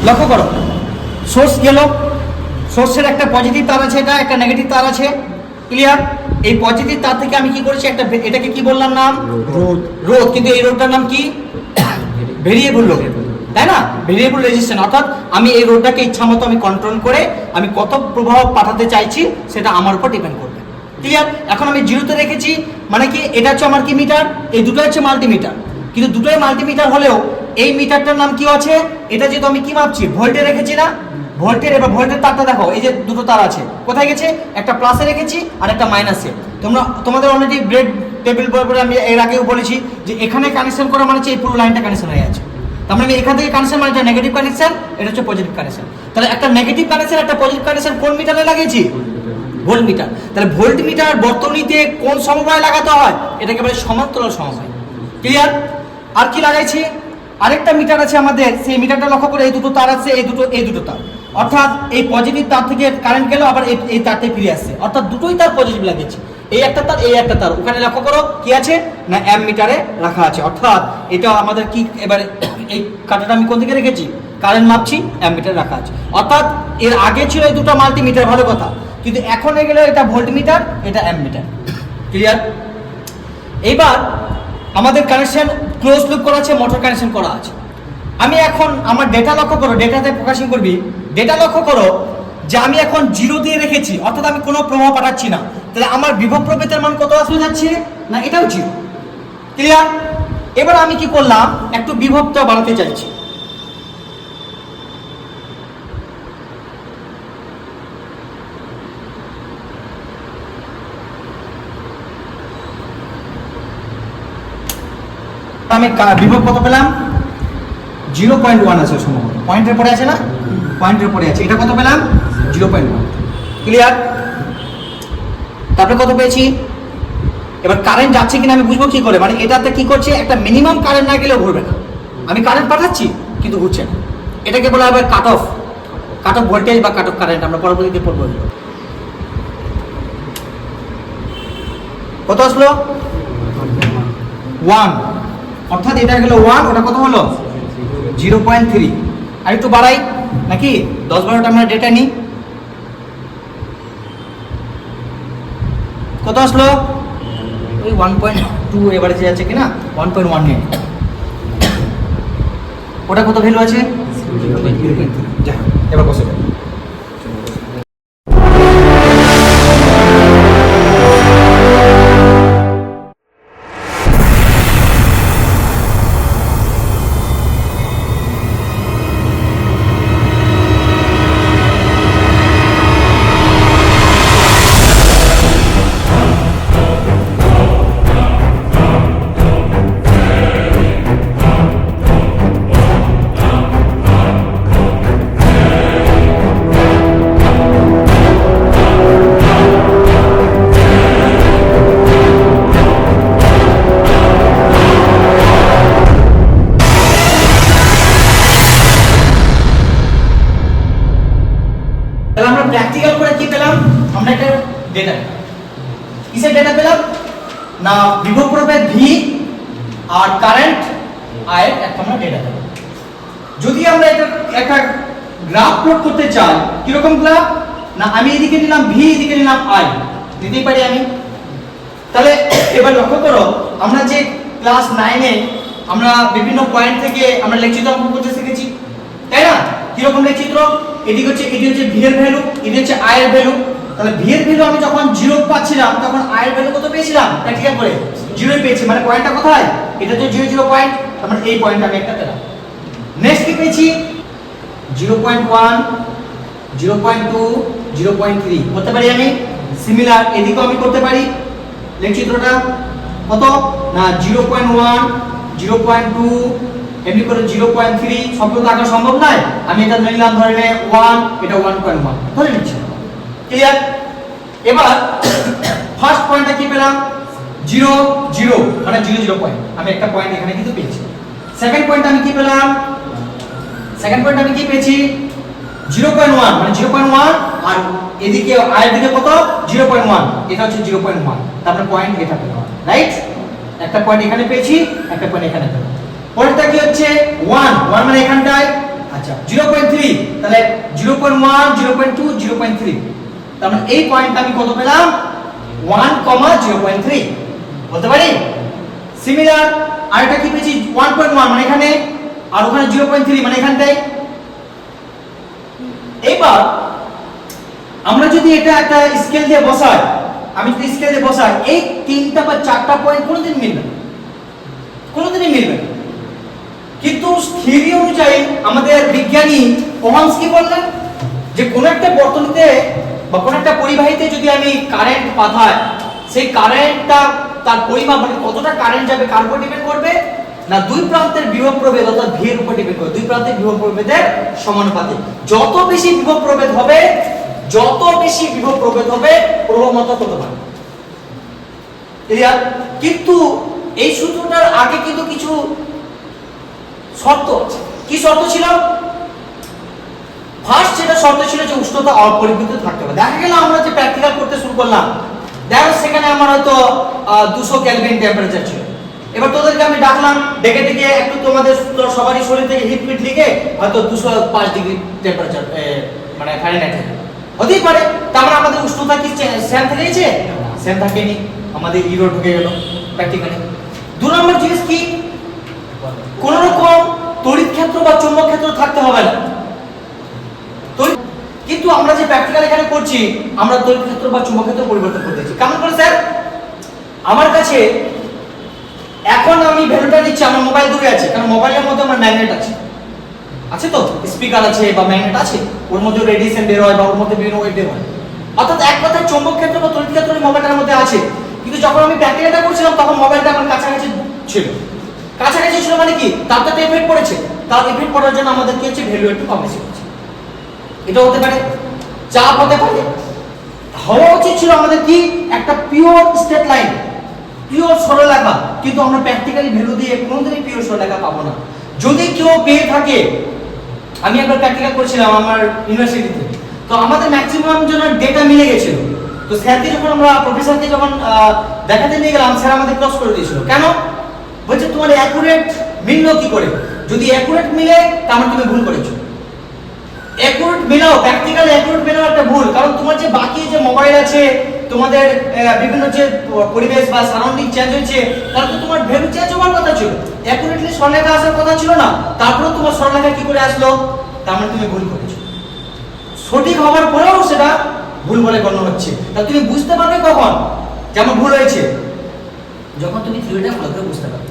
লক্ষ্য করো, সোর্স গেল, সোর্সের একটা পজিটিভ তার আছে, এটা একটা নেগেটিভ তার আছে, ক্লিয়ার? এই পজিটিভ তার থেকে আমি কি করেছি, একটা এটাকে কি বললাম নাম, রোধ। রোধ, কিন্তু এই রোধটার নাম কি, ভেরিয়েবল রোধ, তাই না? ভেরিয়েবল রেজিস্ট্যান্স, অর্থাৎ আমি এই রোধটাকে ইচ্ছা মতো আমি কন্ট্রোল করে আমি কত প্রবাহ পাঠাতে চাইছি সেটা আমার উপর ডিপেন্ড করবে, ক্লিয়ার? এখন আমি জিরোতে রেখেছি, মানে কি এটা হচ্ছে আমার কি মিটার, এই দুটো হচ্ছে মাল্টিমিটার, কিন্তু দুটোই মাল্টিমিটার হলেও এই মিটারটার নাম কি আছে, এটা যেহেতু আমি কি মাপছি, ভোল্টে রেখেছি না, ভোল্টের। এবার ভোল্টের তারটা দেখো, এই যে দুটো তার আছে, কোথায় গেছে, একটা প্লাসে রেখেছি আর একটা মাইনাসে। তোমাদের অলরেডি ব্রেড টেবিল পরে আমি এর আগেও বলেছি যে এখানে কানেকশন করা মানে হচ্ছে এই পুরো লাইনটা কানেকশন হয়ে আছে, তার মানে এখান থেকে কানেকশন মানে এটা নেগেটিভ কানেকশন, এটা হচ্ছে পজিটিভ কানেকশন। তাহলে একটা নেগেটিভ কানেকশন একটা পজিটিভ কানেকশন কোন মিটারে লাগিয়েছি, ভোল্ট মিটার। তাহলে ভোল্ট মিটার বর্তনীতে কোন সমবায় লাগাতে হয়, এটাকে বলে সমান্তরাল সমবায়, ক্লিয়ার? আর কি লাগাইছি, আরেকটা মিটার আছে আমাদের, সেই মিটারটা লক্ষ্য করে এই দুটো তার আছে, এই দুটো তার, অর্থাৎ এই পজিটিভ তার থেকে কারেন্ট গেল, আবার এই তারটাই ফিরে আসছে, অর্থাৎ দুটোই তার পজিটিভ লাগিয়েছে, এই একটা তার এই একটা তার। ওখানে লক্ষ্য করো কি আছে না, অ্যাম্প মিটারে রাখা আছে, অর্থাৎ এটা আমাদের কি, এবারে এই কাঁটাটা আমি কোন দিকে রেখেছি, কারেন্ট মাপছি, অ্যাম্প মিটার রাখা আছে। অর্থাৎ এর আগে ছিল এই দুটো মাল্টিমিটার, ভালো কথা, কিন্তু এখন হয়ে গেল এটা ভোল্ট মিটার, এটা অ্যাম্প মিটার, ক্লিয়ার? এইবার আমাদের কানেকশন ক্লোজ লুপ করা আছে, মোটর কানেকশন করা আছে। আমি এখন আমার ডেটা লক্ষ্য করো, ডেটাতে ফোকাসিং করবি, ডেটা লক্ষ্য করো যে আমি এখন জিরো দিয়ে রেখেছি, অর্থাৎ আমি কোনো প্রভাব পাঠাচ্ছি না, তাহলে আমার বিভব প্রভেদের মান কত আসলে যাচ্ছে না, এটাও জিরো, ক্লিয়ার? এবার আমি কি করলাম, একটু বিভবটা বাড়াতে চাইছি, আমি বিভব কত পেলাম, 0.1 আছে, সম্ভবত পয়েন্টের পরে আছে না, পয়েন্টের পরে আছে, এটা কত পেলাম, 0.1, ক্লিয়ার? তারপরে কত পেয়েছি, এবার কারেন্ট যাচ্ছে কিনা আমি বুঝবো কি করে, মানে এটাতে কি করছে, একটা মিনিমাম কারেন্ট না গেলেও ঘুরবে না, আমি কারেন্ট পাঠাচ্ছি কিন্তু ঘুরছে না, এটাকে বলা হবে কাট অফ ভোল্টেজ বা কাট অফ কারেন্ট, আমরা পরবর্তীতে পড়বো। কত আসলো, 1, অর্থাৎ এটা গেল 1, ওটা কত হলো 0.3, আর একটু বাড়াই নাকি, 10-12টা আমরা ডেটা নিই, কত আসলো ওই 1.2, এবারে যে আছে কিনা 1.1 নিয়ে, ওটা কত ভ্যালু আছে, যা এবার বসে যাবে। প্র্যাকটিক্যাল করে কি পেলাম, আমরা একটা ডেটা, কিসের ডেটা পেলাম না, বিভব প্রভেদ ভি আর কারেন্ট আই এর একটা আমরা ডেটা পেলাম। যদি আমরা এটা একটা গ্রাফ প্লট করতে চাই, কি রকম গ্রাফ না, আমি এদিকে নিলাম ভি, এদিকে নিলাম আই, দিতেই পারি আমি। তাহলে এবার লক্ষ্য করো, আমরা যে ক্লাস 9 এ আমরা বিভিন্ন পয়েন্ট থেকে আমরা লেখচিত্র অঙ্কন করতে শিখেছি, তাই না? কিরকম লেখচিত্র, এটি হচ্ছে ভি এর ভ্যালু, এটি হচ্ছে আই এর ভ্যালু। তাহলে ভি এর ভ্যালু আমি যখন 0 পাচ্ছিলাম, তখন আই এর ভ্যালু কত পেয়েছিলাম, প্র্যাকটিক্যাল করে 0 পেয়েছি, মানে পয়েন্টটা কোথায়, এটা তো 0 পয়েন্ট, তার মানে এই পয়েন্টটা আমি একটা পেলাম। নেক্সট কি পেয়েছি, 0.1, 0.2, 0.3 করতে পারি আমি। সিমিলার এদিকেও আমি করতে পারি, লেখচিত্রটা কত না 0.1, 0.2, এমনি করে 0.3, সবগুলো তো আঁকা সম্ভব নয়, আমি এটা নিলাম ধরে নে 1, এটা 1.1 ধরে নিচ্ছি, ক্লিয়ার? এবার ফার্স্ট পয়েন্টটা কি পেলাম, 0 0, মানে 0 0 পয়েন্ট, আমি একটা পয়েন্ট এখানে কিন্তু পেয়েছি। সেকেন্ড পয়েন্ট আমি কি পেলাম, সেকেন্ড পয়েন্ট আমি কি পেয়েছি 0.1, মানে 0.1, আর এদিকে আই এর দিকে কত 0.1, এটা হচ্ছে 0.1, তারপরে পয়েন্ট এটা পেলাম, রাইট? একটা পয়েন্ট এখানে পেয়েছি, একটা পয়েন্ট এখানে পেলাম। পরেরটা কি হচ্ছে 1 মানে এখানটায়, আচ্ছা 0.3, তাহলে 0.1 0.2 0.3, তার মানে এই পয়েন্টটা আমি কত পেলাম 1,0.3 বলতে পারি। সিমিলার আরেকটা কি পেয়েছি 1.1 মানে এখানে, আর ওখানে 0.3 মানে এখানটাই। এবার আমরা যদি এটা একটা স্কেল দিয়ে বসাই, আমি যদি স্কেল দিয়ে বসাই, এই তিনটা বা চারটা পয়েন্ট কোনোদিন মিলবে না, কোনোদিনই মিলবে না। কিন্তু থিওরি অনুযায়ী আমাদের বিজ্ঞানী ওহামস কি বললেন, যে কোন একটা বর্তনীতে বা কোন একটা পরিবাহীতে যদি আমি কারেন্ট পাঠাই, সেই কারেন্টটা তার পরিমাপ মানে কতটা কারেন্ট যাবে কার উপর ডিপেন্ড করবে না, দুই প্রান্তের বিভব প্রভেদ অর্থাৎ ভি এর উপর ডিপেন্ড করবে, দুই প্রান্তের বিভব প্রভেদের সমানুপাতিক। যত বেশি বিভব প্রভেদ হবে, যত বেশি বিভব প্রভেদ হবে প্রবণতা তত বাড়বে। ক্লিয়ার? কিন্তু এই সূত্রটার আগে কিন্তু কিছু শর্ত আছে। কি শর্ত ছিল? ফার্স্ট যেটা শর্ত ছিল যে উষ্ণতা অপরিবর্তিত থাকতে হবে। দেখা গেল আমরা যে প্র্যাকটিক্যাল করতে শুরু করলাম, দেখো সেখানে আমার হয়তো 200 কেলভিন টেম্পারেচার ছিল। এবার তোদেরকে আমি ডাকলাম, ডেকে ডেকে একটু তোমাদের সবারই শরীর থেকে হিট ফিট লিখে হয়তো 205 ডিগ্রি টেম্পারেচার মানে ফারেনহাইট হতেই পারে। তারপরে আমাদের উষ্ণতা কি সেম থেকেছে? সেম থাকেনি, আমাদের ইরো ঢুকে গেল প্র্যাকটিক্যালি। 2 নম্বর জিনিস কি, কোন রকম তড়িৎ ক্ষেত্র বা চৌম্বক ক্ষেত্র থাকতে হবে না। কিন্তু আমরা যে প্র্যাকটিক্যাল এখানে করছি, আমরা তড়িৎ ক্ষেত্র বা চৌম্বক ক্ষেত্র পরিবর্তন করে দিয়েছি। কেমন করে স্যার? আমার কাছে এখন আমি ভ্যালুটা নিচ্ছি, আমার মোবাইল দূরে আছে, কারণ মোবাইলের মধ্যে আমার ম্যাগনেট আছে তো, স্পিকার আছে বা ম্যাগনেট আছে, ওর মধ্যে রেডিয়েশন বের হয় বা ওর মধ্যে বিভিন্ন ওয়েভ বের হয়। অর্থাৎ এক কথায় চৌম্বক ক্ষেত্র বা তড়িৎ ক্ষেত্র মোবাইলটার মধ্যে আছে। কিন্তু যখন আমি প্র্যাকটিক্যালটা করছিলাম তখন মোবাইলটা আমার কাছাকাছি ছিল। কাছাকাছি ছিল মানে কি, তার তো এফেক্ট পড়েছে, তার এফেক্ট পড়ার জন্য আমাদের কি হচ্ছে, ভ্যালু একটু কম বেশি হচ্ছে। এটা হতে পারে, চাপ হতে পারে। হওয়া উচিত ছিল আমাদের কি একটা পিওর স্ট্রেট লাইন, পিওর সরলরেখা, কিন্তু আমরা প্র্যাকটিক্যালি ভ্যালু দিয়ে কোনোদিনই পিওর সরলরেখা পাবো না। যদি কেউ পেয়ে থাকে, আমি একবার প্র্যাকটিক্যাল করেছিলাম আমার ইউনিভার্সিটিতে, তো আমাদের ম্যাক্সিমাম জনের ডেটা মিলে গেছিল। তো স্যারকে যখন আমরা প্রফেসরকে যখন দেখাতে নিয়ে গেলাম, স্যার আমাদের ক্রস করে দিয়েছিল। কেন? বলছে তোমার অ্যাকুরেট মিললো কি করে? যদি অ্যাকুরেট মিলে তার মানে তুমি ভুল করেছো। অ্যাকুরেট মিলাও, প্র্যাকটিক্যাল অ্যাকুরেট মিলাও একটা ভুল, কারণ তোমার যে বাকি যে মোবাইল আছে, তোমাদের বিভিন্ন যে পরিবেশ বা সারাউন্ডিং চেঞ্জ হয়েছে, তাহলে তো তোমার ভ্যালু চেঞ্জ হওয়ার কথা ছিল, অ্যাকুরেটলি সরলরেখা আসার কথা ছিল না। তারপরে তোমার সরলরেখা কি করে আসলো? তার মানে তুমি ভুল করেছো। সঠিক হওয়ার পরেও সেটা ভুল বলে গণ্য হচ্ছে। তা তুমি বুঝতে পারবে কখন যেমন ভুল হয়েছে? যখন তুমি থিওরিটা ভালো করে বুঝতে পারবে।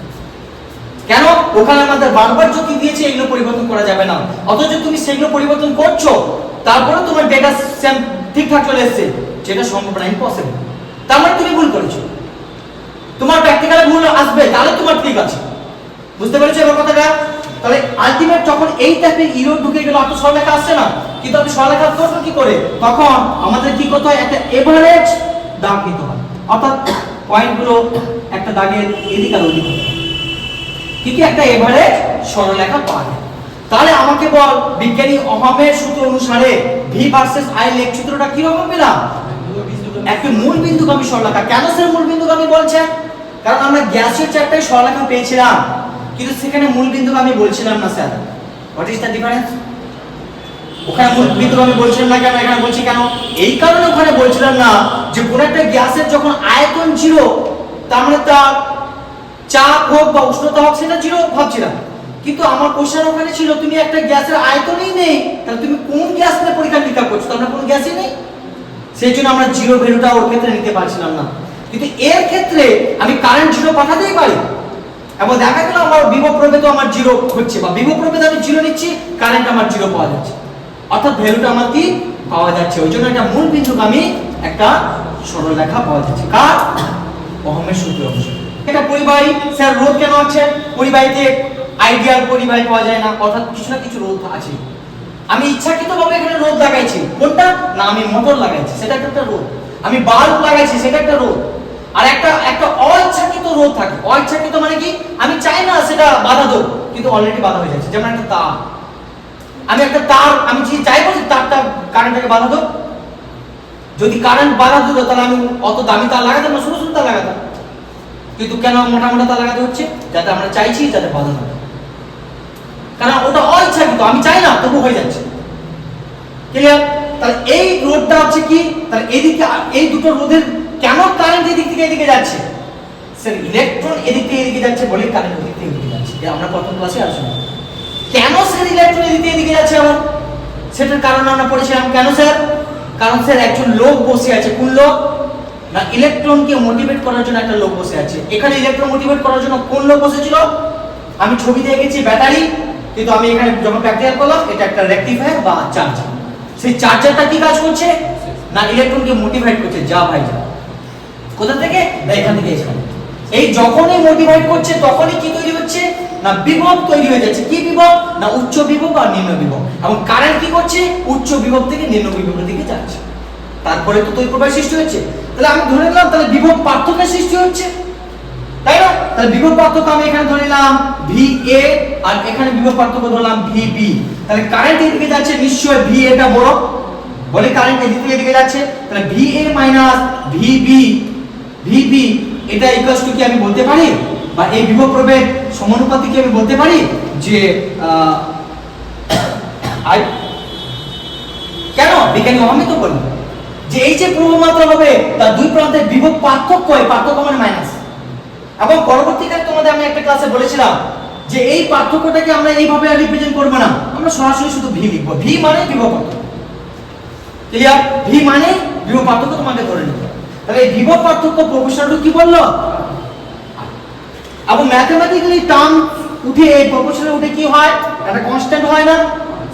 কেন? ওখানে আমাদের বারবার যুক্তি দিয়েছে এগুলো পরিবর্তন করা যাবে না, অথচ তুমি সেগুলো পরিবর্তন করছো, তারপরে তোমার ডেটা সেম ঠিকঠাক চলে এসেছে, যেটা সম্ভব না, ইম্পসিবল। তার মানে তুমি ভুল করেছো। তোমার প্র্যাকটিক্যালে ভুল আসবে, তাহলে তোমার ঠিক আছে। বুঝতে পেরেছো এবার কথাটা? তাহলে আলটিমেট যখন এই টাইপের ইরর ঢুকে গেল, অত সরলরেখা আসছে না, কিন্তু আমি সরলরেখা করবো কি করে? তখন আমাদের কি করতে হয়, একটা এভারেজ দাগ নিতে হয়, অর্থাৎ পয়েন্টগুলো একটা দাগের এদিক আর ওদিক হতে হয়, কিন্তু একটা এভারেজ সরলরেখা পাওয়া যায়। তাহলে আমাকে বল, বিজ্ঞানী ওহমের সূত্র অনুসারে ভি ভার্সেস আই এর সূত্রটা কি রকম পেলাম? একটা মূল বিন্দুগামী সরলরেখা। কেন স্যার মূল বিন্দুগামী বলছেন? কারণ আমরা গ্যাসের চ্যাপ্টারে সরলরেখা পেয়েছিলাম, কিন্তু সেখানে মূল বিন্দুগামী বলছিলাম না sir. What is the difference? ওখানে মূল বিন্দুগামী বলছিলাম না কেন, এখানে বলছি কেন? এই কারণে ওখানে বলছিলাম না যে কোন একটা গ্যাসের যখন আয়তন জিরো, তার মানে তার চাপ হোক বা উষ্ণতা হোক সেটা জিরো ভাবছিলাম। কিন্তু আমার কোশ্চেন ওখানে ছিল, তুমি একটা গ্যাসের আয়তনই নেই, তাহলে তুমি কোন গ্যাস নিয়ে পরীক্ষা নিরীক্ষা করছো? আমরা কোনো গ্যাসই নেই, সেই জন্য আমরা জিরো ভ্যালুটা ওর ক্ষেত্রে নিতে পারছিলাম না। কিন্তু এর ক্ষেত্রে আমি কারেন্ট জিরো পাঠাতেই পারি, এবং দেখা গেল আমার বিভব প্রভেদ আমার জিরো হচ্ছে, বা বিভব প্রভেদ আমি জিরো নিচ্ছি, কারেন্ট আমার জিরো পাওয়া যাচ্ছে, অর্থাৎ ভ্যালুটা আমার কি পাওয়া যাচ্ছে। ওই জন্য একটা মূল বিন্দুগামী একটা সরলরেখা পাওয়া যাচ্ছে। কার? ওহমের সূত্র অনুসারে। এটা পরিবাহী। স্যার রোধ কেন আছে? পরিবাহীতে আইডিয়াল পরিবাহী পাওয়া যায় না, অর্থাৎ কিছু না কিছু রোধ আছে। আমি ইচ্ছাকৃতভাবে এখানে রোধ লাগাইছি, কোনটা না, আমি মোটর লাগাইছি, সেটা একটা রোধ। আমি বাল্ব লাগাইছি, সেটা একটা রোধ। আর একটা অইচ্ছাকৃত রোধ থাকে। অইচ্ছাকৃত মানে কি, আমি চাই না সেটা বাধা দেব, কিন্তু অলরেডি বাধা হয়ে যাচ্ছে। যেমন একটা তার, আমি একটা তার, আমি চাইবো যে তারটা কারেন্টটাকে বাধা দেব। যদি কারেন্ট বাধা দিত, তাহলে আমি অত দামি তার লাগাতাম না, ছোট ছোট তার লাগাতাম। কিন্তু কেন মোটা মোটা তার লাগাতে হচ্ছে? যাতে আমরা চাইছি যাতে বাধা না। কারণ ওটা অইচ্ছাকৃত, আমি চাই না তবু হয়ে যাচ্ছে। ক্লিয়ার? তাহলে এই রোধটা হচ্ছে কি, তাহলে এদিকে এই দুটো রোধের কেন কারেন্ট এদিক থেকে এদিকে যাচ্ছে? স্যার ইলেকট্রন এদিক থেকে এদিকে যাচ্ছে বলে কারেন্ট ওদিক থেকে এদিকে যাচ্ছে, এটা আমরা প্রথম ক্লাসে আলোচনা করি। কেন স্যার ইলেকট্রন এদিক থেকে এদিকে যাচ্ছে আবার? সেটার কারণ আমরা পড়েছিলাম। কেন স্যার? কারণ স্যার একজন লোক বসে আছে। কোন লোক? না ইলেকট্রনকে মোটিভেট করার জন্য একটা লোক বসে আছে। এখানে ইলেকট্রন মোটিভেট করার জন্য কোন লোক বসেছিল? আমি ছবি দিয়ে গেছি ব্যাটারি, কিন্তু আমি এখানে যখন প্র্যাকটিক্যাল করলাম এটা একটা রেকটিফায়ার বা চার্জার। সেই চার্জারটা কি কাজ করছে? না ইলেকট্রনকে মোটিভেট করছে, যা ভাই যা। কোথা থেকে? না এখান থেকে এখানে। এই যখনই মোটিভেট করছে তখনই কি তৈরি হচ্ছে? না বিভব তৈরি হয়ে যাচ্ছে। কি বিভব? না উচ্চ বিভব আর নিম্ন বিভব। এবং কারেন্ট কি করছে? উচ্চ বিভব থেকে নিম্ন বিভবের দিকে যাচ্ছে। তারপরে তো তড়িৎ প্রবাহ সৃষ্টি হচ্ছে। তাহলে আমি ধরে নিলাম তাহলে বিভব পার্থক্যের সৃষ্টি হচ্ছে, তাই না? তাহলে বিভব পার্থক্য আমি এখানে ধরে নিলাম VA আর এখানে বিভব পার্থক্য ধরলাম VB। তাহলে কারেন্ট এদিকে যাচ্ছে, নিশ্চয়ই VA টা বড়, বলে কারেন্ট এদিকে যাচ্ছে। তাহলে VA মাইনাস VB এটা ইকুয়ালস টু কি আমি বলতে পারি, বা এই বিভব প্রভেদ সমানুপাতিক কি আমি বলতে পারি যে I কেন বিজ্ঞানী অমিত বলি যে এই যে প্রবাহ মাত্রা হবে তার দুই প্রান্তের বিভব পার্থক্য হয়, পার্থক্য মানে মাইনাস। এবং পরবর্তীকালে তোমাদের আমি একটা ক্লাসে বলেছিলাম যে এই পার্থক্যটাকে আমরা এইভাবে রিপ্রেজেন্ট করব না, আমরা সরাসরি শুধু V লিখব। V মানে বিভব পার্থক্য। ক্লিয়ার? V মানে বিভব পার্থক্য তোমাকে ধরে নিতে হবে। তাহলে এই বিভব পার্থক্য প্রপোর্শনাল কি বললো? এবং ম্যাথমেটিক্যালি টার্ম উঠে এই প্রপোর্শনাল উঠে কি হয়? একটা কনস্ট্যান্ট হয় না?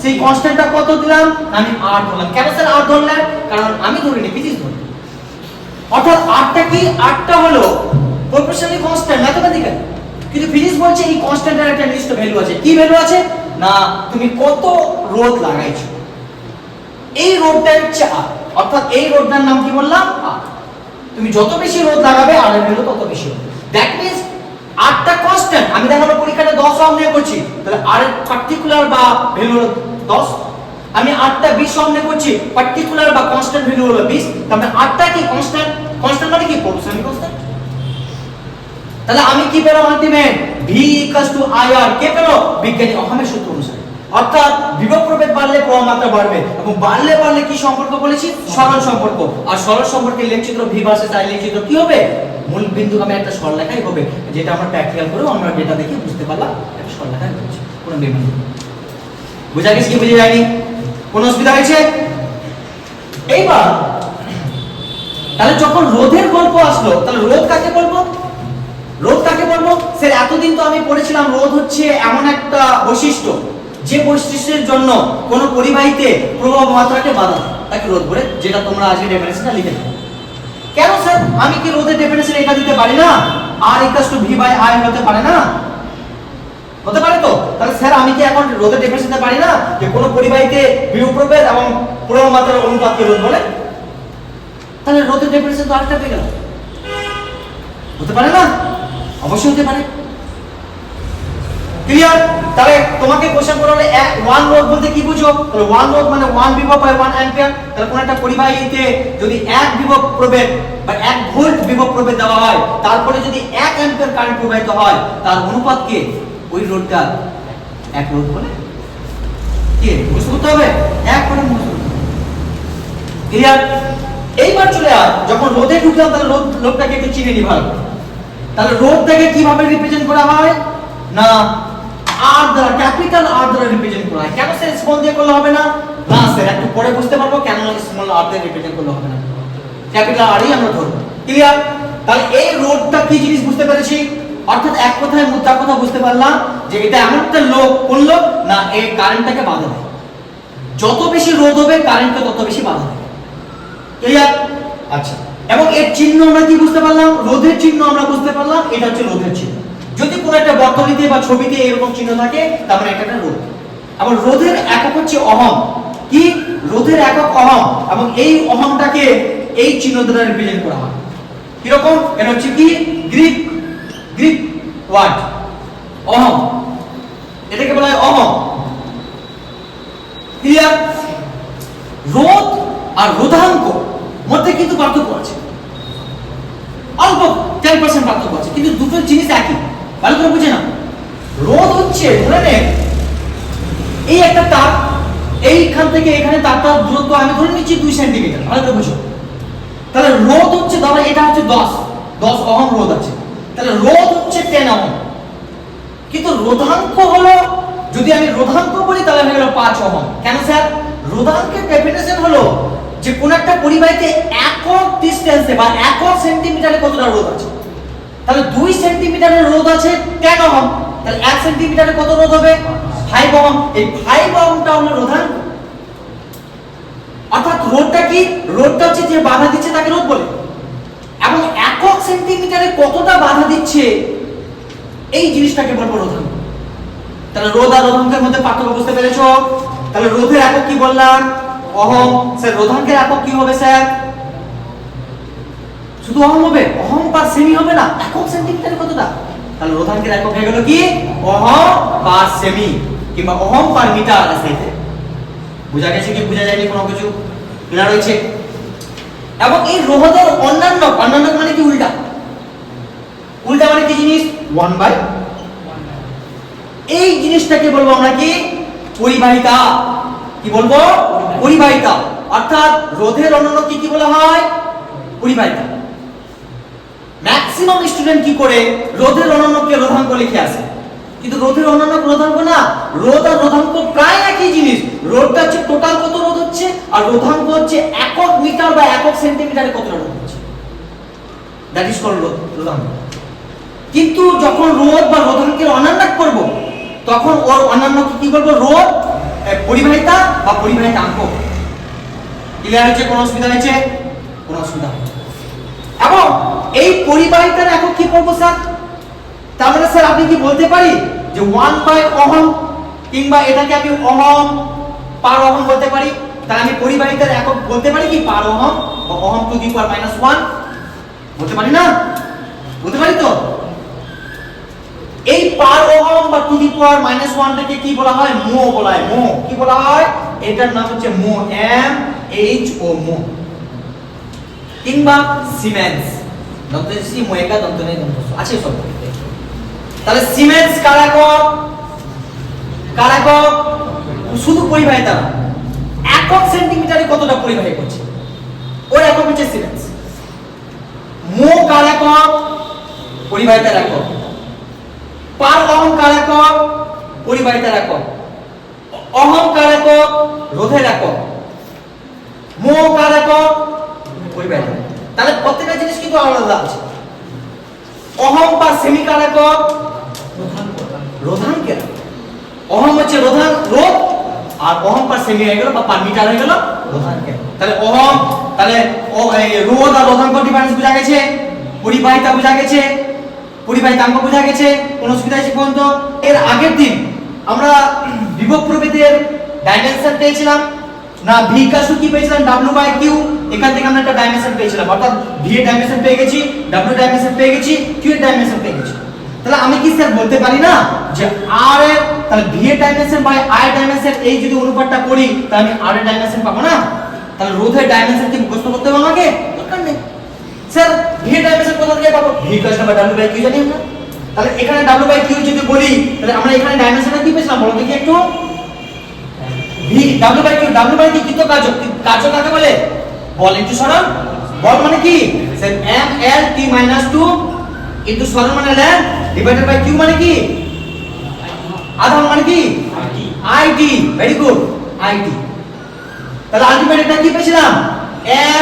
সেই কনস্ট্যান্টটা কত দিলাম? আমি R ধরলাম। কেন স্যার R ধরলাম? কারণ আমি ধরিনি, ফিজিক্স ধরি। অর্থাৎ Rটা কি? Rটা হলো প্রপোর্শনালি কনস্ট্যান্ট ম্যাথমেটিক্যালি, কিন্তু ফিজিক্স বলছে এই কনস্ট্যান্টের একটা নির্দিষ্ট ভ্যালু আছে। কি ভ্যালু আছে? না তুমি কত রোধ লাগাইছো, এই রোধটা হচ্ছে R। অর্থাৎ এই রোধটার নাম কি বললাম? R। তুমি যত বেশি রোধ লাগাবে R এর ভ্যালু তত বেশি হবে। দ্যাট মিন্স Rটা কনস্ট্যান্ট। আমি দেখাবো পরীক্ষাটা 10 ওহম নিয়ে করছি, তাহলে R এর পার্টিকুলার বা ভ্যালু হলো 10। আমি Rটা 20 ওহম নিয়ে করছি, পার্টিকুলার বা কনস্ট্যান্ট ভ্যালু হলো 20। তাহলে Rটা কি কনস্ট্যান্ট? কনস্ট্যান্ট মানে কি? Proportionally constant. তাহলে আমি কি পেলাম আলটিমেট? V IR। কে পেল? বিজ্ঞানী অহমের সূত্র অনুসারে। অর্থাৎ বিভব প্রভেদ বাড়লে প্রবাহ মাত্রা বাড়বে, এবং বাড়লে কি সম্পর্ক বলেছি? সরল সম্পর্ক। আর সরল সম্পর্কে লেখচিত্র V ভার্সেস I লেখচিত্র কি হবে? মূল বিন্দুগামী একটা সরলরেখাই হবে, যেটা আমরা প্র্যাকটিক্যাল করেও আমরা ডেটা দেখে বুঝতে পারলাম একটা সরলরেখাই হচ্ছে, কোনো বিভ্রান্তি নেই। বুঝা গেছে কি বুঝে যায়নি? কোনো অসুবিধা হয়েছে? এইবার তাহলে যখন রোধের গল্প আসলো, তাহলে রোধ কাকে বলবো? রোধ কাকে বলবো? স্যার এতদিন তো আমি পড়েছিলাম রোধ হচ্ছে এমন একটা বৈশিষ্ট্য যে বৈশিষ্ট্যের জন্য কোন পরিবাহীতে প্রবাহ মাত্রাকে বাধা দেয়, তাকে রোধ বলে, যেটা তোমরা আজকে ডেফিনিশনটা লিখে দাও। কেন স্যার আমি কি রোধের ডেফিনিশন এটা দিতে পারি না? R = V/I হতে পারে না? হতে পারে তো? তাহলে স্যার আমি কি এখন রোধের ডেফিনিশন দিতে পারি না যে কোন পরিবাহীতে বিভব প্রভেদ এবং প্রবাহ মাত্রার অনুপাতকে রোধ বলে? তাহলে রোধের ডেফিনিশন তো আরেকটা পেয়ে গেল। হতে পারে না? অবশ্যই হতে পারে। ক্লিয়ার? তাহলে তোমাকে কোশ্চেন করা হলে 1 রোধ বলতে কি বুঝো? তাহলে 1 রোধ মানে 1 বিভব বাই 1 অ্যাম্পিয়ার। তাহলে কোন একটা পরিবাহীতে যদি 1 বিভব প্রভেদ বা 1 ভোল্ট বিভব প্রভেদ দেওয়া হয়, তারপরে যদি 1 অ্যাম্পিয়ার কারেন্ট প্রবাহিত হয়, তার অনুপাতকে ওই রোধটা 1 রোধ বলে। কি বুঝতে করতে হবে? 1 করে মুখস্থ করতে হবে। ক্লিয়ার? এইবার চলে আয়, যখন রোধে ঢুকলাম তাহলে রোধটাকে একটু চিনে নি ভালো। তাহলে রোধটাকে কিভাবে রিপ্রেজেন্ট করা হয়? না R দ্বারা, ক্যাপিটাল R দ্বারা রিপ্রেজেন্ট করা হয়। কেন স্যার স্মল দিয়ে করলে হবে না? না স্যার একটু পরে বুঝতে পারবো কেন স্মল R দিয়ে রিপ্রেজেন্ট করলে হবে না, ক্যাপিটাল R ই আমরা ধরব। ক্লিয়ার? তাহলে এই রোধটা কি জিনিস বুঝতে পেরেছি? অর্থাৎ এক কথায় মুদ্রা কথা বুঝতে পারলাম যে এটা এমন একটা লোক, কোন লোক? না এই কারেন্টটাকে বাধা দেয়। যত বেশি রোধ হবে কারেন্টকে তত বেশি বাধা দেবে। ক্লিয়ার? আচ্ছা, এবং এর চিহ্ন আমরা কি বুঝতে পারলাম? রোধের চিহ্ন আমরা বুঝতে পারলাম, এটা হচ্ছে রোধের চিহ্ন। যদি কোনো একটা বর্তনীতে বা ছবিতে এরকম চিহ্ন থাকে তার মানে এটা একটা রোধ। এবং রোধের একক হচ্ছে ওহম। কি? রোধের একক ওহম, এবং এই ওহমটাকে এই চিহ্ন দ্বারা রিপ্রেজেন্ট করা হয়। কি রকম? এটা হচ্ছে কি? গ্রিক ওয়ার্ড ওহম, এটাকে বলা হয় ওহম। ক্লিয়ার? রোধ আর রোধাঙ্ক মধ্যে কিন্তু পার্থক্য আছে, অল্প 10% পার্থক্য আছে, কিন্তু দুটো জিনিস একই। ভালো করে বুঝে না। রোধ হচ্ছে ধরে নে এই একটা তার, এইখান থেকে এখানে তারটার দূরত্ব আমি ধরে নিচ্ছি 2 সেন্টিমিটার, ভালো করে বুঝো। তাহলে রোধ হচ্ছে, ধরো এটা হচ্ছে 10 ওহম রোধ আছে, তাহলে রোধ হচ্ছে 10 ওহম, কিন্তু রোধাঙ্ক হলো, যদি আমি রোধাঙ্ক বলি তাহলে হয়ে গেল 5 ওহম। কেন স্যার? রোধাঙ্কের ডেফিনেশন হলো যে কোন একটা পরিবাহীতে একক ডিসটেন্সে বা একক সেন্টিমিটারে কতটা রোধ আছে। তাহলে 2 সেন্টিমিটারের রোধ আছে 10 ওহম, তাহলে 1 সেন্টিমিটারে কত রোধ হবে? 5 ওহম। এই 5 ওহমটা হলো রোধাঙ্ক। অর্থাৎ রোধটা কি? রোধটা হচ্ছে যে বাধা দিচ্ছে তাকে রোধ বলে, এবং একক সেন্টিমিটারে কতটা বাধা দিচ্ছে এই জিনিসটাকে বলবো রোধাঙ্ক। তাহলে রোধ আর রোধাঙ্কের মধ্যে পার্থক্য বুঝতে পেরেছো? তাহলে রোধের একক কি বললাম? ওহম। স্যার রোধাঙ্কের একক কি হবে স্যার? শুধু ওহম হবে? ওহম পার সেমি হবে না, একক সেন্টিমিটারে কতটা? তাহলে রোধাঙ্কের একক হয়ে গেল কি? ওহম পার সেমি কিংবা ওহম পার মিটার আছে। বুঝা গেছে কি বুঝা যায়নি কোনো কিছু? ক্লিয়ার হয়েছে? এবং এই রোধের অন্যান্য মানে কি? উল্টা। উল্টা মানে কি জিনিস? 1/, এই জিনিসটাকে বলবো আমরা কি? পরিবাহিতা। কি বলবো? পরিবাহিতা। অর্থাৎ রোধের অন্যান্য কি কি বলা হয়? পরিবাহিতা। ম্যাক্সিমাম স্টুডেন্ট কি করে রোধের অন্যান্যকে রোধাঙ্ক লিখে আসে, কিন্তু রোধের অন্যান্য রোধাঙ্ক না। রোধ আর রোধাঙ্ক প্রায় একই জিনিস। রোধটা হচ্ছে টোটাল কত রোধ হচ্ছে, আর রোধাঙ্ক হচ্ছে একক মিটার বা একক সেন্টিমিটারে কত রোধ হচ্ছে, দ্যাট ইজ কল্ড রোধাঙ্ক। কিন্তু যখন রোধ বা রোধাঙ্কের অন্যান্য করব, তখন ওর অন্যান্য কি করব? রোধ, পরিবাহিতা বা পরিবাহিতাঙ্ক। ক্লিয়ার হচ্ছে? কোনো অসুবিধা হয়েছে? কোনো অসুবিধা হচ্ছে? এবং এই পরিবাহিতার একক কি করব স্যার? তার মানে স্যার আপনি কি বলতে পারি যে 1/, ওহম, কিংবা এটাকে আমি ওহম পার ওহম বলতে পারি? তাহলে আমি পরিবাহিতার একক বলতে পারি কি? পার ওহম বা ওহম টু দি পাওয়ার -1 বলতে পারি না? বলতে পারি তো? এই পার ওহম বা টু দি পাওয়ার -1 টাকে কি বলা হয়? মো বলা হয়। মো কি বলা হয়? এটার নাম হচ্ছে মো, MHO, মো। কিংবা সিমেন্স, দন্তসি মোয়েকা দন্তনে দন্তস আছে সব। তাহলে সিমেন্স কার একক? কার একক? শুধু পরিবাহিতা না, একক সেন্টিমিটারে কতটা পরিবাহী করছে ওর একক হচ্ছে সিমেন্স। মো কার একক? পরিবাহিতার একক। পার ওহম কার একক? পরিবাহিতার একক। ওহম কার একক? রোধের একক। মো কার একক? পরিবাহিতা। তাহলে প্রত্যেকটা জিনিস কিন্তু আলাদা আছে। ওহম পার সেমি কার একক? রোধাঙ্কের। ওহম হচ্ছে রোধ, আর ওহম পার সেমি হয়ে গেল বা পার মিটার হয়ে গেল রোধাঙ্কের। তাহলে ওহম, তাহলে রোধ আর রোধাঙ্ক ডিফারেন্স বোঝা গেছে, পরিবাহিতা বোঝা গেছে, পরিবাহিতাঙ্ক বোঝা গেছে। কোন অসুবিধা আছে পর্যন্ত? এর আগের দিন আমরা বিভব প্রভেদের ডাইমেনশন পেয়েছিলাম না, ভি কাসু কি পেয়েছিলাম? W/Q। এখান থেকে আমরা একটা ডাইমেনশন পেয়েছিলাম, অর্থাৎ ভি এর ডাইমেনশন পেয়ে গেছি, W ডাইমেনশন পেয়ে গেছি, Q এর ডাইমেনশন পেয়ে গেছি। তাহলে আমি কি স্যার বলতে পারি না যে R এর, তাহলে ভি এর ডাইমেনশন বাই I এর ডাইমেনশন এই যদি অনুপাতটা করি তাহলে আমি R এর ডাইমেনশন পাবো না? তাহলে রোধের ডাইমেনশন কি মুখস্থ করতে হবে আমাকে? দরকার নেই। স্যার ভি এর ডাইমেনশন কোথা থেকে পাবো? ভি কাসু বাই W/Q জানি আমরা। তাহলে এখানে W/Q যদি বলি তাহলে আমরা এখানে ডাইমেনশনটা কি পেয়েছিলাম বলো দেখি একটু? V W/Q। W/Q কি তো কাজ কাকে বলে? বল ইনটু সরণ। বল মানে কি স্যার? MLT - 2 ইনটু সরণ মানে ল্যান ডিভাইডেড বাই Q মানে কি? আধান মানে কি? IT। Very good, IT। তাহলে আলটিমেট এটা কি পেয়েছিলাম?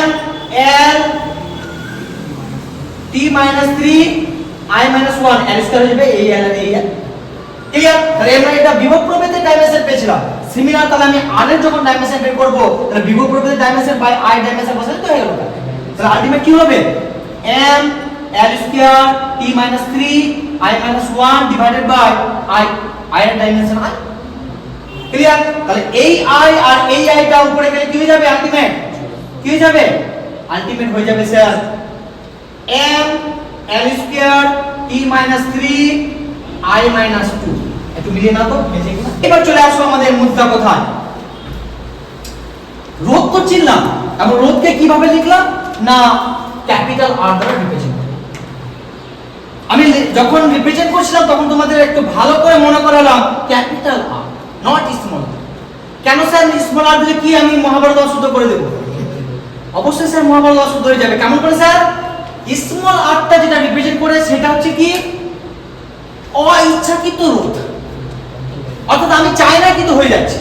MLT - 3 I - 1 L স্কয়ার হয়ে যাবে এই L আর এই L। ক্লিয়ার? তাহলে আমরা এটা বিভব প্রভেদের ডাইমেনশন পেয়েছিলাম। সিমিলার তাহলে আমি R এর যখন ডাইমেনশন বের করব তাহলে বিভব প্রভেদের ডাইমেনশন বাই I ডাইমেনশন বসালে তো হয়ে গেল। তাহলে আলটিমেট কি হবে? M L square T - 3 I - 1 divided by I এর ডাইমেনশন I। ক্লিয়ার? তাহলে এই I আর এই I টা উপরে গেলে কি হয়ে যাবে? আলটিমেট কি হয়ে যাবে? আলটিমেট হয়ে যাবে sir M L square T - 3 I - 2। একটু মিলিয়ে নাও তো। এবার চলে আসো আমাদের মুদ্রা কোথায়? রোধ তো চিনলাম, এবং রোধকে কিভাবে লিখলাম না ক্যাপিটাল R দ্বারা রিপ্রেজেন্ট। আমি যখন রিপ্রেজেন্ট করছিলাম তখন তোমাদের একটু ভালো করে মনে করালাম ক্যাপিটাল R, নট স্মল। কেন স্যার স্মল আর দিলে কি আমি মহাভারত অশুদ্ধ করে দেব? অবশ্যই স্যার মহাভারত অশুদ্ধ হয়ে যাবে। কেমন করে স্যার? স্মল আরটা যেটা রিপ্রেজেন্ট করে সেটা হচ্ছে কি অইচ্ছাকৃত রোধ, অর্থাৎ আমি চাই না কিন্তু হয়ে যাচ্ছে।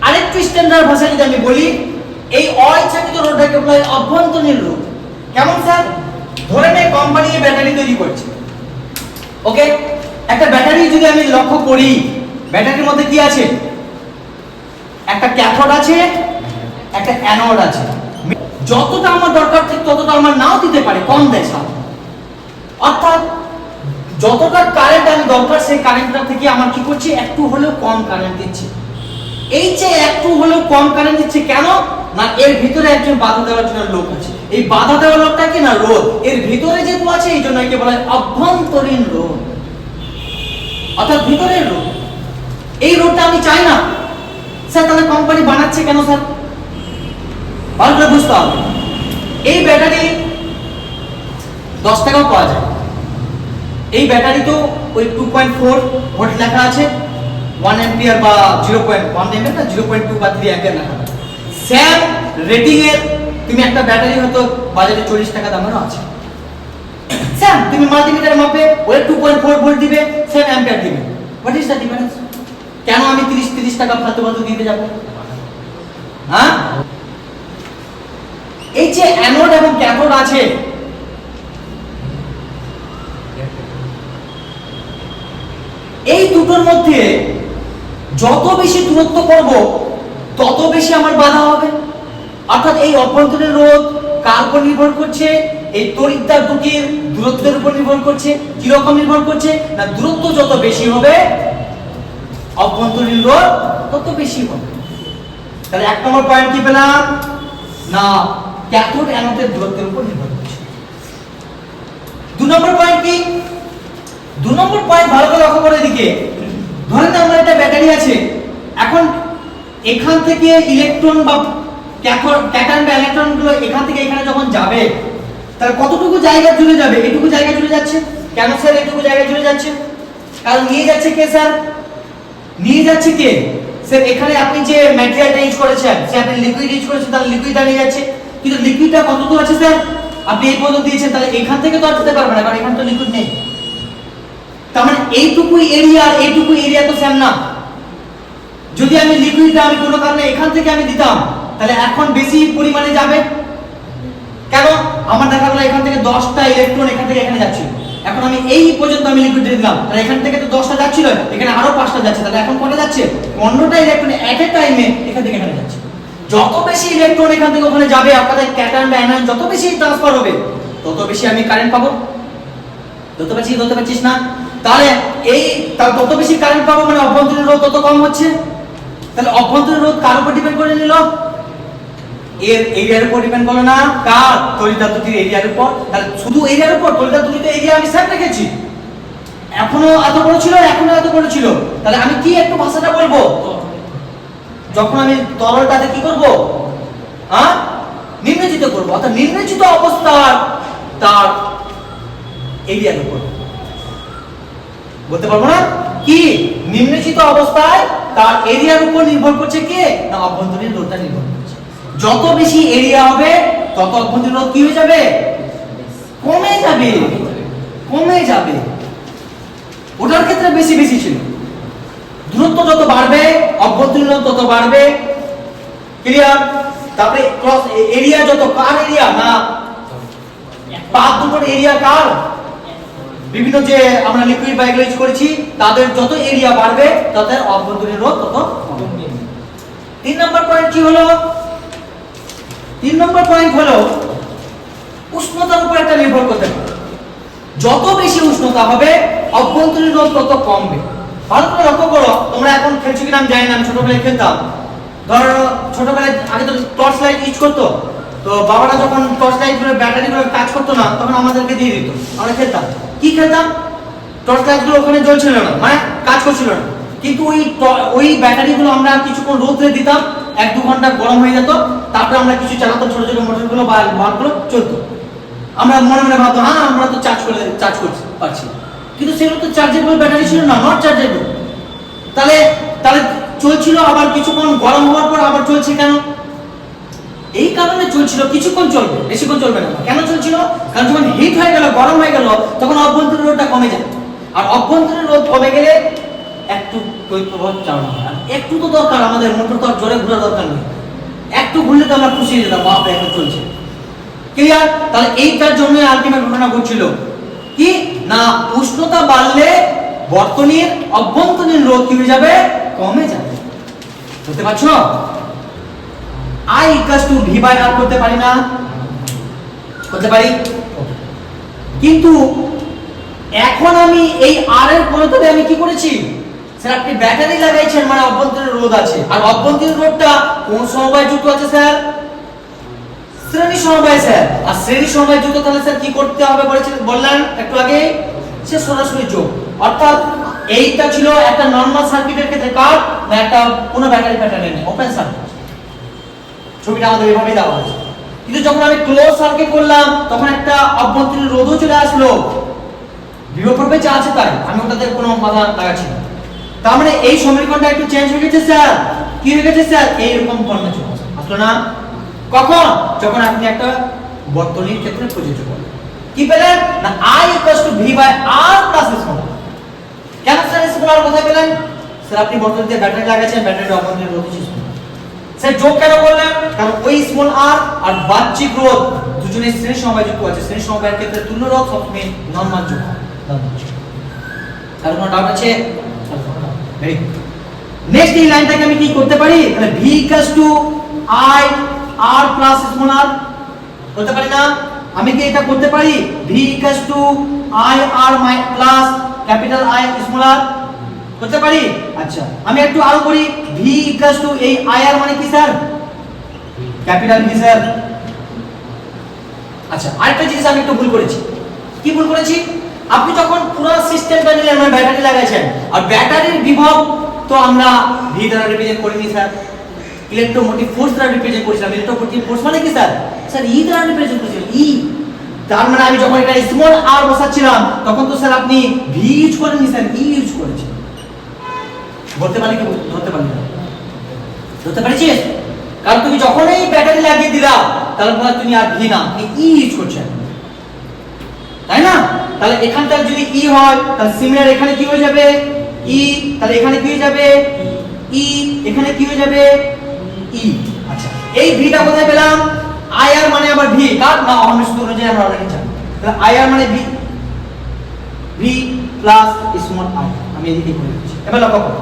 আরেকটু স্ট্যান্ডার্ড ভাষায় যদি আমি বলি, এই অইচ্ছাকৃত রোধটাকে বলা হয় অভ্যন্তরীণ রোধ। কেমন স্যার? ধরে নে কোম্পানি ব্যাটারি তৈরি করছে, ওকে? একটা ব্যাটারি যদি আমি লক্ষ্য করি, ব্যাটারির মধ্যে কি আছে? একটা ক্যাথোড আছে, একটা অ্যানোড আছে। যতটা আমার দরকার ঠিক ততটা আমার নাও দিতে পারে, কম দেয় সাথে। অর্থাৎ যতটা কারেন্ট আমি দরকার সেই কারেন্টটা থেকে আমার কি করছে, একটু হলেও কম কারেন্ট দিচ্ছে। এই যে একটু হলেও কম কারেন্ট দিচ্ছে কেন না, এর ভিতরে একজন বাধা দেওয়ার জন্য লোক আছে। এই বাধা দেওয়ার লোকটা কি না রোধ, এর ভিতরে যেহেতু আছে এই জন্য একে বলা হয় অভ্যন্তরীণ রোধ, অর্থাৎ ভিতরের রোধ। এই রোধটা আমি চাই না স্যার, তাহলে কোম্পানি বানাচ্ছে কেন স্যার? ভালো করে বুঝতে হবে। এই ব্যাটারি 10 টাকাও পাওয়া যায়। এই ব্যাটারি তো ওই 2.4 ভোল্ট লেখা আছে, 1 অ্যাম্পিয়ার বা 0.1 অ্যাম্পিয়ার না 0.2 বা 3 অ্যাম্পিয়ার লেখা আছে। স্যার রেটিং এর তুমি একটা ব্যাটারি হয়তো বাজারে 40 টাকা দামেরও আছে। স্যার তুমি মাল্টিমিটারে মাপে ওই 2.4 ভোল্ট দিবে, 7 অ্যাম্পিয়ার দিবে। What is the difference? কেন আমি 30 টাকা ফালতু দিতে যাব? হ্যাঁ, এই যে অ্যানোড এবং ক্যাথোড আছে, এই দুটোর মধ্যে যত বেশি দূরত্ব করব তত বেশি আমার বাধা হবে। অর্থাৎ এই অভ্যন্তরীণ রোধ কার উপর নির্ভর করছে? এই তড়িৎদ্বার দুটির দূরত্বের উপর নির্ভর করছে। কি রকম নির্ভর করছে না, দূরত্ব যত বেশি হবে অভ্যন্তরীণ রোধ তত বেশি হবে। তাহলে 1 নম্বর পয়েন্ট কি পেলাম না, ক্যাথোড অ্যানোডের দূরত্বের উপর নির্ভর করছে। 2 নম্বর পয়েন্ট কি? 2 নম্বর পয়েন্ট ভালো করে লক্ষ্য করে দিকে, ধরেন আমার একটা ব্যাটারি আছে, এখন এখান থেকে ইলেকট্রন বা ক্যাটায়ন বা ইলেকট্রন গুলো এখান থেকে এখানে যখন যাবে, তাহলে কতটুকু জায়গা জুড়ে যাবে? এটুকু জায়গা জুড়ে যাচ্ছে। কেন স্যার এটুকু জায়গা জুড়ে যাচ্ছে? কারণ নিয়ে যাচ্ছে কে স্যার? নিয়ে যাচ্ছে কে স্যার? এখানে আপনি যে ম্যাটেরিয়ালটা ইউজ করেছেন, সে আপনি লিকুইড ইউজ করেছেন, তাহলে লিকুইডটা নিয়ে যাচ্ছে। কিন্তু লিকুইডটা কতটুকু আছে স্যার? আপনি এই পর্যন্ত দিয়েছেন, তাহলে এখান থেকে তো আর যেতে পারবে না, কারণ এখানে তো লিকুইড নেই। তার মানে এইটুকু এরিয়া তো সেম না। যদি আমি লিকুইডটা আমি কোনো কারণে এখান থেকে আমি দিতাম, তাহলে এখন বেশি পরিমাণে যাবে। কেন? আমার দেখা গেল এখান থেকে 10টা ইলেকট্রন এখান থেকে এখানে যাচ্ছিল, এখন আমি এই পর্যন্ত আমি লিকুইড দিলাম, তাহলে এখান থেকে তো 10টা যাচ্ছিল, এখানে আরো 5টা যাচ্ছে, তাহলে এখন কটা যাচ্ছে? 15টা ইলেকট্রন এট এ টাইমে এখান থেকে এখানে যাচ্ছে। যত বেশি ইলেকট্রন এখান থেকে ওখানে যাবে, আপনাদের ক্যাটায়ন বা অ্যানায়ন যত বেশি ট্রান্সফার হবে, তত বেশি আমি কারেন্ট পাবো। তত বেশি ধরতে পারছিস না? তাহলে তত বেশি কারেন্ট পাবো, মানে অভ্যন্তরীণ রোধ তত কম হচ্ছে। তাহলে অভ্যন্তরীণ রোধ কার উপর ডিপেন্ড করে নিল? এর এরিয়ার উপর ডিপেন্ড করলো না, কার? তড়িৎদ্বারটির এরিয়ার উপর। তাহলে শুধু এরিয়ার উপর, তড়িৎদ্বারটির এরিয়া আমি সেম রেখেছি, এখনো এত বড় ছিল, এখনো এত বড় ছিল। তাহলে আমি কি একটু ভাষাটা বলবো, যখন আমি তরলটাতে কি করব, হ্যাঁ, নিম্নচিত করব, অর্থাৎ নিম্নচিত অবস্থার তার এরিয়ার উপর বলতে পারবো না কি? নিম্নচিত অবস্থায় তার এরিয়ার উপর নির্ভর করছে কে না, অভ্যন্তরীণ রোধটা নির্ভর করছে। যত বেশি এরিয়া হবে তত অভ্যন্তরীণ রোধ কি হয়ে যাবে? কমে যাবে, কমে যাবে। ওটার ক্ষেত্রে বেশি বেশি ছিল। দূরত্ব যত বাড়বে অভ্যন্তরীণ রোধ তত বাড়বে। ক্লিয়ার? তারপরে ক্রস এরিয়া যত, কার এরিয়া না, পাত দুটোর এরিয়া কার? বিভিন্ন যে আমরা লিকুইড বা এগুলো ইউজ করেছি তাদের যত এরিয়া বাড়বে তাদের অভ্যন্তরীণ রোধ তত কমবে। 3 নম্বর পয়েন্ট কি হলো? 3 নম্বর পয়েন্ট হলো উষ্ণতার উপর একটা নির্ভর করতে পারে। যত বেশি উষ্ণতা হবে অভ্যন্তরীণ রোধ তত কমবে। ভালো করে লক্ষ্য করো, তোমরা এখন খেলছো কিনা আমি জানি না, আমি ছোটবেলায় খেলতাম। ধরো ছোটবেলায় আগে তো টর্চ লাইট ইউজ করতো, তো বাবারা যখন টর্চ লাইট গুলো ব্যাটারি গুলো কাজ করতো না তখন আমাদেরকে দিয়ে দিত, আমরা খেলতাম। কি খেলতাম? টর্চ লাইট গুলো ওখানে জ্বলছিল না, মানে কাজ করছিল না, কিন্তু ওই ব্যাটারি গুলো আমরা কিছুক্ষণ রোদে দিতাম, 1-2 ঘন্টা গরম হয়ে যেত, তারপরে আমরা কিছু চালাতাম, ছোট ছোট মোটর গুলো বা বাল্ব গুলো চলতো। আমরা মনে মনে ভাবতাম হ্যাঁ আমরা তো চার্জ করতে পারছি, কিন্তু সেগুলো তো চার্জেবল ব্যাটারি ছিল না, নট চার্জেবল। তাহলে চলছিল, আবার কিছুক্ষণ গরম হওয়ার পর আবার চলছে কেন? এই কারণে চলছিল, কিছুক্ষণ চলবে, বেশিক্ষণ চলবে না। কেন চলছিল? কারণ যখন হিট হয়ে গেল, গরম হয়ে গেল, তখন অভ্যন্তরীণ রোধটা কমে যায়। আর অভ্যন্তরীণ রোধ কমে গেলে একটু তড়িৎ প্রবাহ চালানো হয়। আর একটু তো দরকার, আমাদের মোটর তো আর জোরে ঘোরা দরকার নেই, একটু ঘুরলে তো আমরা খুশি হয়ে যেতাম, বাপ এখন চলছে। ক্লিয়ার? তাহলে এইটার জন্য আলটিমেট ঘটনা ঘটছিল কি না, উষ্ণতা বাড়লে বর্তনীর অভ্যন্তরীণ রোধ কি হয়ে যাবে? কমে যাবে। বুঝতে পারছো? I equals to V by R করতে পারি না? করতে পারি। কিন্তু এখন আমি এই R এর পরিবর্তে আমি কি করেছি? স্যার আপনি ব্যাটারি লাগাইছেন, মানে অভ্যন্তরীণ রোধ আছে। আর অভ্যন্তরীণ রোধটা কোন সমবায়ে যুক্ত আছে স্যার? শ্রেণী সমবায় স্যার। আর শ্রেণী সমবায়ে যুক্ত তাহলে স্যার কি করতে হবে বললেন একটু আগে? সে সরাসরি যোগ। অর্থাৎ এইটা ছিল একটা নরমাল সার্কিটের ক্ষেত্রে কার না একটা কোনো ব্যাটারি প্যাটার্নে নেই, ওপেন সার্কিট। ছবিটা আমাদের এভাবেই দেওয়া আছে। কিন্তু যখন আমি ক্লোজ সার্কিট করলাম তখন একটা অভ্যন্তরীণ রোধও চলে আসলো। বিভব প্রবাহ যা আছে তাই, আমি ওটাতে কোনো মাথা লাগাচ্ছি না। তার মানে এই সমীকরণটা একটু চেঞ্জ হয়ে গেছে স্যার। কি হয়ে গেছে স্যার? এইরকম ফর্মে চলে আসলো না? কখন? যখন আপনি একটা বর্তনীর ক্ষেত্রে প্রযোজ্য করেন। কি পেলেন না I equals to V by R plus S molar. কেন স্যার S মোলার কথা পেলেন? স্যার আপনি বর্তনীতে ব্যাটারি লাগাচ্ছেন, ব্যাটারির অভ্যন্তরীণ রোধ হচ্ছে স্মল। স্যার যোগ কেন করলেন? কারণ ওই স্মল r আর বাহ্যিক রোধ দুজনের শ্রেণী সমবায় যুক্ত আছে। শ্রেণী সমবায়ের ক্ষেত্রে তুল্য রোধ সবসময় নরমাল যোগ হয়। আর কোনো ডাউট আছে? Very good. নেক্সট এই লাইনটাকে আমি কি করতে পারি? তাহলে V equals to I R plus small r করতে পারি না? আমি কি এটা করতে পারি? V equals to I R plus capital I small r করতে পারি? আচ্ছা আমি একটু আরো করি। V equals to এই I R মানে কি স্যার? Capital V sir. আচ্ছা আরেকটা জিনিস আমি একটু ভুল করেছি। কি ভুল করেছি? আপনি যখন পুরো সিস্টেমটা নিলেন, মানে ব্যাটারি লাগাইছেন, আর ব্যাটারির বিভব তো আমরা V দ্বারা রিপ্রেজেন্ট করিনি স্যার, ইলেকট্রোমোটিভ ফোর্স দ্বারা রিপ্রেজেন্ট করেছিলাম। ইলেকট্রোমোটিভ ফোর্স মানে কি স্যার? স্যার E দ্বারা রিপ্রেজেন্ট করেছিলাম, E। তার মানে আমি যখন এটা স্মল r বসাচ্ছিলাম তখন তো স্যার আপনি V ইউজ করেননি স্যার, E ইউজ করেছেন। বলতে পারি কি ধরতে পারি না? ধরতে পারছিস? কারণ তুমি যখনই ব্যাটারি লাগিয়ে দিলা তাহলে তুমি আর V না, তুমি E ইউজ করছেন, তাই না? তাহলে এখানটা যদি E হয় তাহলে সিমিলার এখানে কি হয়ে যাবে? E। তাহলে এখানে কি হয়ে যাবে? E। এখানে কি হয়ে যাবে? E। আচ্ছা এই Vটা কোথায় পেলাম? IR মানে আবার V কার না অহমের সূত্র অনুযায়ী আমরা অলরেডি জানি। তাহলে IR মানে V প্লাস স্মল I। আমি এদিকে করে দিচ্ছি। এবার লক্ষ্য করো,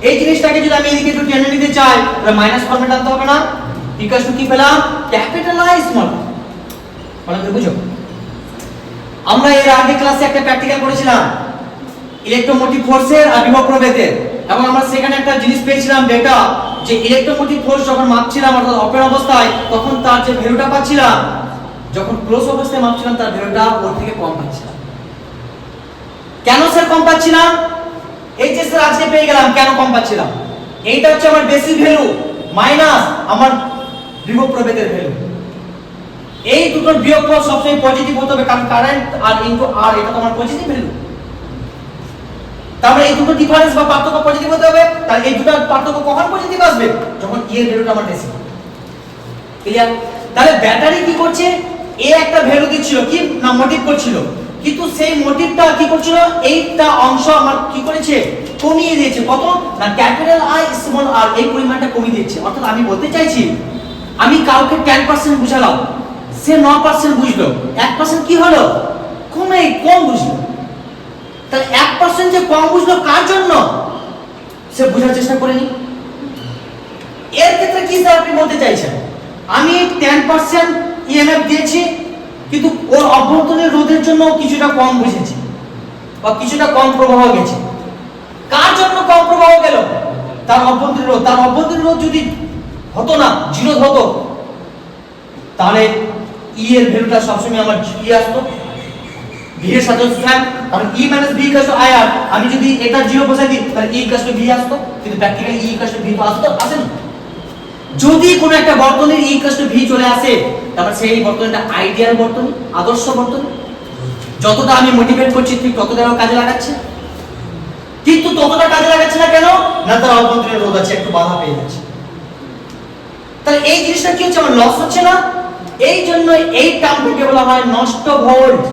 এই জিনিসটাকে যদি আমি এদিকে একটু টেনে নিতে চাই তাহলে মাইনাস ফর্মে আনতে হবে না? ইকুয়াল টু কি পেলাম? Capital I small. ভালো করে বুঝো। আমরা এর আগে ক্লাসে একটা প্র্যাকটিক্যাল করেছিলাম ইলেকট্রোমোটিভ ফোর্সের আর বিভব প্রভেদের, এবং আমরা সেখানে একটা জিনিস পেয়েছিলাম ডেটা, যে ইলেকট্রোমোটিভ ফোর্স যখন মাপছিলাম অর্থাৎ ওপেন অবস্থায় তখন তার যে ভ্যালুটা পাচ্ছিলাম, যখন ক্লোজ অবস্থায় মাপছিলাম তার ভ্যালুটা ওর থেকে কম পাচ্ছিলাম। কেন স্যার কম পাচ্ছিলাম? এই যে স্যার আজকে পেয়ে গেলাম, কেন কম পাচ্ছিলাম? এইটা হচ্ছে আমার বেসিক ভ্যালু মাইনাস আমার বিভব প্রভেদের ভ্যালু। এই দুটোর বিয়োগফল সবসময় পজিটিভ হতে হবে, কারণ কারেন্ট আর ইনটু আর এটা তো আমার পজিটিভ ভ্যালু। তাহলে এই দুটো ডিফারেন্স বা পার্থক্য পজিটিভ হতে হবে। তাহলে এই দুটোর পার্থক্য কখন পজিটিভ আসবে? যখন E এর ভ্যালুটা আমার বেশি। ক্লিয়ার? তাহলে ব্যাটারি কি করছে? এ একটা ভ্যালু দিচ্ছিল, কি না মোটিভ করছিল, কিন্তু সেই মোটিভটা কি করছিল? এইটা অংশ আমার কি করেছে? কমিয়ে দিয়েছে। কত না ক্যাপিটাল I স্মল r, এই পরিমাণটা কমিয়ে দিয়েছে। অর্থাৎ আমি বলতে চাইছি, আমি কাউকে 10% বুঝালাম, সে 9% বুঝলো, 1% কি হলো? কম বুঝলো। তাহলে 1% যে কম বুঝলো কার জন্য? সে বোঝার চেষ্টা করেনি। এর ক্ষেত্রে কি স্যার আপনি বলতে চাইছেন? আমি 10% EMF দিয়েছি, কিন্তু ওর অভ্যন্তরীণ রোধের জন্য কিছুটা কম বুঝেছি বা কিছুটা কম প্রবাহ গেছে। কার জন্য কম প্রবাহ গেল? তার অভ্যন্তরীণ রোধ। তার অভ্যন্তরীণ রোধ যদি হতো না, জিরো হতো, তাহলে E এর ভ্যালুটা সবসময় আমার E আসতো, V এর সাথে স্যার, কারণ E - V = IR। আমি যদি এটা 0 বসাই দিই তাহলে E = V আসতো, কিন্তু প্র্যাকটিক্যালি E = V তো আসে না। যদি কোনো একটা বর্তনীর E = V চলে আসে, তারপর সেই বর্তনীটা আইডিয়াল বর্তনী, আদর্শ বর্তনী। যতটা আমি মোটিভেট করছি ঠিক ততটাও কাজে লাগাচ্ছে। কিন্তু ততটা কাজে লাগাচ্ছে না কেন? না তার অভ্যন্তরীণ রোধ আছে, একটু বাধা পেয়ে যাচ্ছে। তাহলে এই জিনিসটা কি হচ্ছে, আমার লস হচ্ছে না। এই জন্য এই টার্মটাকে বলা হয় নষ্ট ভোল্ট।